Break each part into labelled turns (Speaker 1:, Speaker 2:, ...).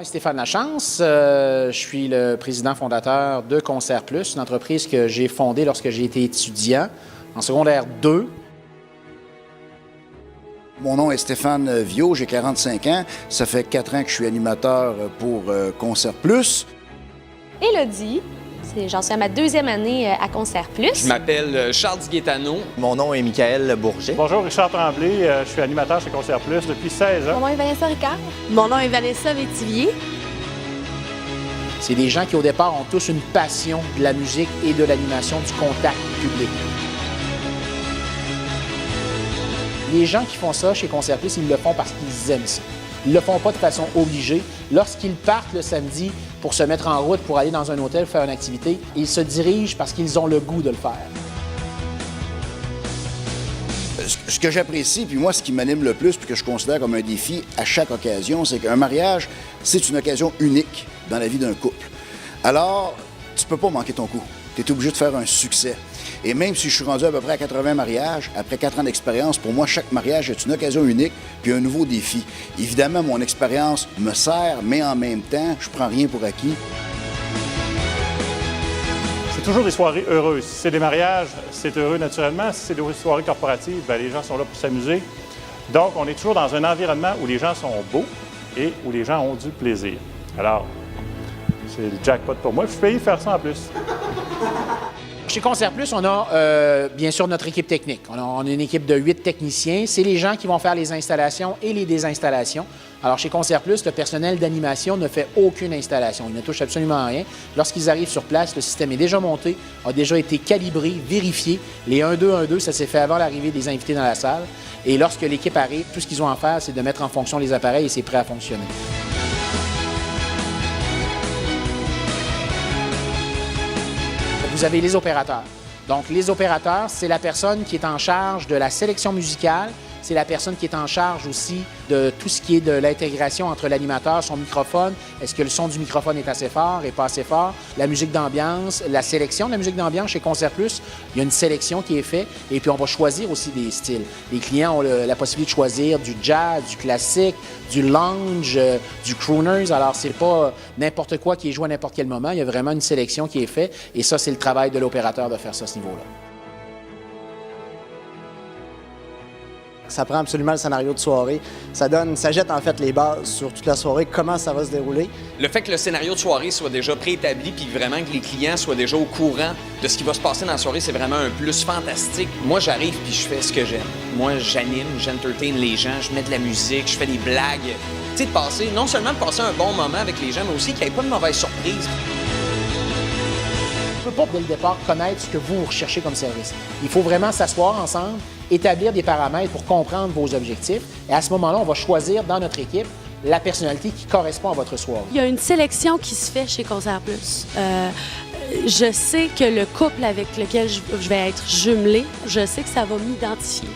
Speaker 1: est Stéphane Lachance. Je suis le président fondateur de Concert Plus, une entreprise que j'ai fondée lorsque j'ai été étudiant en secondaire 2.
Speaker 2: Mon nom est Stéphane Viau, j'ai 45 ans. Ça fait 4 ans que je suis animateur pour Concert Plus.
Speaker 3: Élodie, j'en suis à ma 2e année à Concert Plus.
Speaker 4: Je m'appelle Charles Guétano.
Speaker 5: Mon nom est Michael Bourget.
Speaker 6: Bonjour, Richard Tremblay. Je suis animateur chez Concert Plus depuis 16 ans.
Speaker 3: Mon nom est Vanessa Ricard.
Speaker 7: Mon nom est Vanessa Vétivier.
Speaker 1: C'est des gens qui, au départ, ont tous une passion de la musique et de l'animation, du contact public. Les gens qui font ça chez Concert Plus, ils le font parce qu'ils aiment ça. Ils ne le font pas de façon obligée. Lorsqu'ils partent le samedi pour se mettre en route pour aller dans un hôtel faire une activité, ils se dirigent parce qu'ils ont le goût de le faire.
Speaker 2: Ce que j'apprécie, puis moi, ce qui m'anime le plus, puis que je considère comme un défi à chaque occasion, c'est qu'un mariage, c'est une occasion unique dans la vie d'un couple. Alors, tu peux pas manquer ton coup. Tu es obligé de faire un succès. Et même si je suis rendu à peu près à 80 mariages, après 4 ans d'expérience, pour moi, chaque mariage est une occasion unique puis un nouveau défi. Évidemment, mon expérience me sert, mais en même temps, je prends rien pour acquis.
Speaker 6: C'est toujours des soirées heureuses. Si c'est des mariages, c'est heureux naturellement. Si c'est des soirées corporatives, bien, les gens sont là pour s'amuser. Donc, on est toujours dans un environnement où les gens sont beaux et où les gens ont du plaisir. Alors, c'est le jackpot pour moi. Je suis payé de faire ça en plus.
Speaker 1: Chez Concert Plus, on a bien sûr notre équipe technique. On a une équipe de 8 techniciens. C'est les gens qui vont faire les installations et les désinstallations. Alors, chez Concert Plus, le personnel d'animation ne fait aucune installation. Il ne touche absolument à rien. Lorsqu'ils arrivent sur place, le système est déjà monté, a déjà été calibré, vérifié. Les 1-2-1-2, ça s'est fait avant l'arrivée des invités dans la salle. Et lorsque l'équipe arrive, tout ce qu'ils ont à faire, c'est de mettre en fonction les appareils et c'est prêt à fonctionner. Vous avez les opérateurs. Donc, les opérateurs, c'est la personne qui est en charge de la sélection musicale. C'est la personne qui est en charge aussi de tout ce qui est de l'intégration entre l'animateur, son microphone. Est-ce que le son du microphone est assez fort et pas assez fort? La musique d'ambiance, la sélection de la musique d'ambiance chez Concert Plus, il y a une sélection qui est faite et puis on va choisir aussi des styles. Les clients ont la possibilité de choisir du jazz, du classique, du lounge, du crooners. Alors, c'est pas n'importe quoi qui est joué à n'importe quel moment. Il y a vraiment une sélection qui est faite et ça, c'est le travail de l'opérateur de faire ça à ce niveau-là.
Speaker 5: Ça prend absolument le scénario de soirée. Ça jette en fait les bases sur toute la soirée, comment ça va se dérouler.
Speaker 4: Le fait que le scénario de soirée soit déjà préétabli puis vraiment que les clients soient déjà au courant de ce qui va se passer dans la soirée, c'est vraiment un plus fantastique. Moi, j'arrive puis je fais ce que j'aime. Moi, j'anime, j'entertain les gens, je mets de la musique, je fais des blagues. Tu sais, de passer, non seulement de passer un bon moment avec les gens, mais aussi qu'il n'y ait pas de mauvaise surprise.
Speaker 1: On ne peut pas, dès le départ, connaître ce que vous recherchez comme service. Il faut vraiment s'asseoir ensemble, établir des paramètres pour comprendre vos objectifs. Et à ce moment-là, on va choisir dans notre équipe la personnalité qui correspond à votre soirée.
Speaker 7: Il y a une sélection qui se fait chez Concert Plus. Je sais que le couple avec lequel je vais être jumelée, je sais que ça va m'identifier.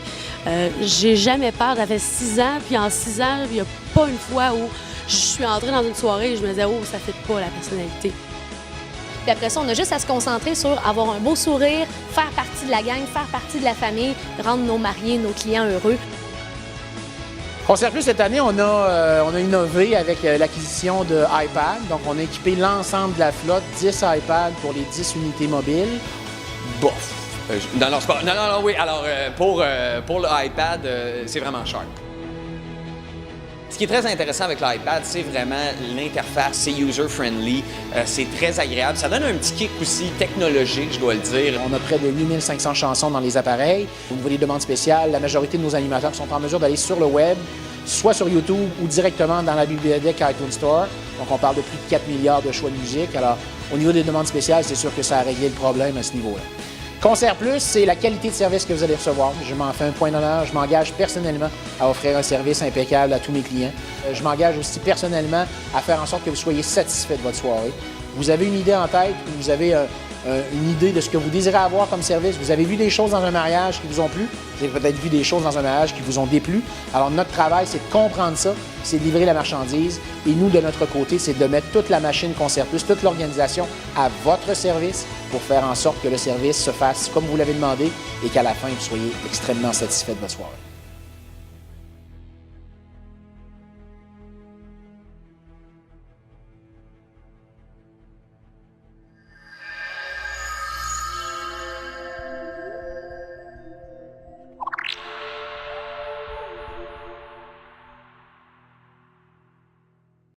Speaker 7: J'ai jamais peur. J'avais 6 ans, puis en 6 ans, il n'y a pas une fois où je suis entrée dans une soirée et je me disais « Oh, ça ne fait pas la personnalité ».
Speaker 3: Puis après ça, on a juste à se concentrer sur avoir un beau sourire, faire partie de la gang, faire partie de la famille, rendre nos mariés, nos clients heureux.
Speaker 1: Concert Plus, cette année, on a innové avec l'acquisition de iPad. Donc, on a équipé l'ensemble de la flotte, 10 iPads pour les 10 unités mobiles.
Speaker 4: Bof! Non, c'est pas... Non, oui. Alors, pour le iPad, c'est vraiment sharp. Ce qui est très intéressant avec l'iPad, c'est vraiment l'interface, c'est user-friendly, c'est très agréable. Ça donne un petit kick aussi technologique, je dois le dire.
Speaker 1: On a près de 8500 chansons dans les appareils. Au niveau des demandes spéciales, la majorité de nos animateurs sont en mesure d'aller sur le web, soit sur YouTube ou directement dans la bibliothèque iTunes Store. Donc, on parle de plus de 4 milliards de choix de musique. Alors, au niveau des demandes spéciales, c'est sûr que ça a réglé le problème à ce niveau-là. Concert Plus, c'est la qualité de service que vous allez recevoir. Je m'en fais un point d'honneur. Je m'engage personnellement à offrir un service impeccable à tous mes clients. Je m'engage aussi personnellement à faire en sorte que vous soyez satisfait de votre soirée. Vous avez une idée en tête, vous avez une idée de ce que vous désirez avoir comme service. Vous avez vu des choses dans un mariage qui vous ont plu. Vous avez peut-être vu des choses dans un mariage qui vous ont déplu. Alors, notre travail, c'est de comprendre ça, c'est de livrer la marchandise. Et nous, de notre côté, c'est de mettre toute la machine Concert Plus, toute l'organisation à votre service pour faire en sorte que le service se fasse comme vous l'avez demandé et qu'à la fin, vous soyez extrêmement satisfait de votre soirée.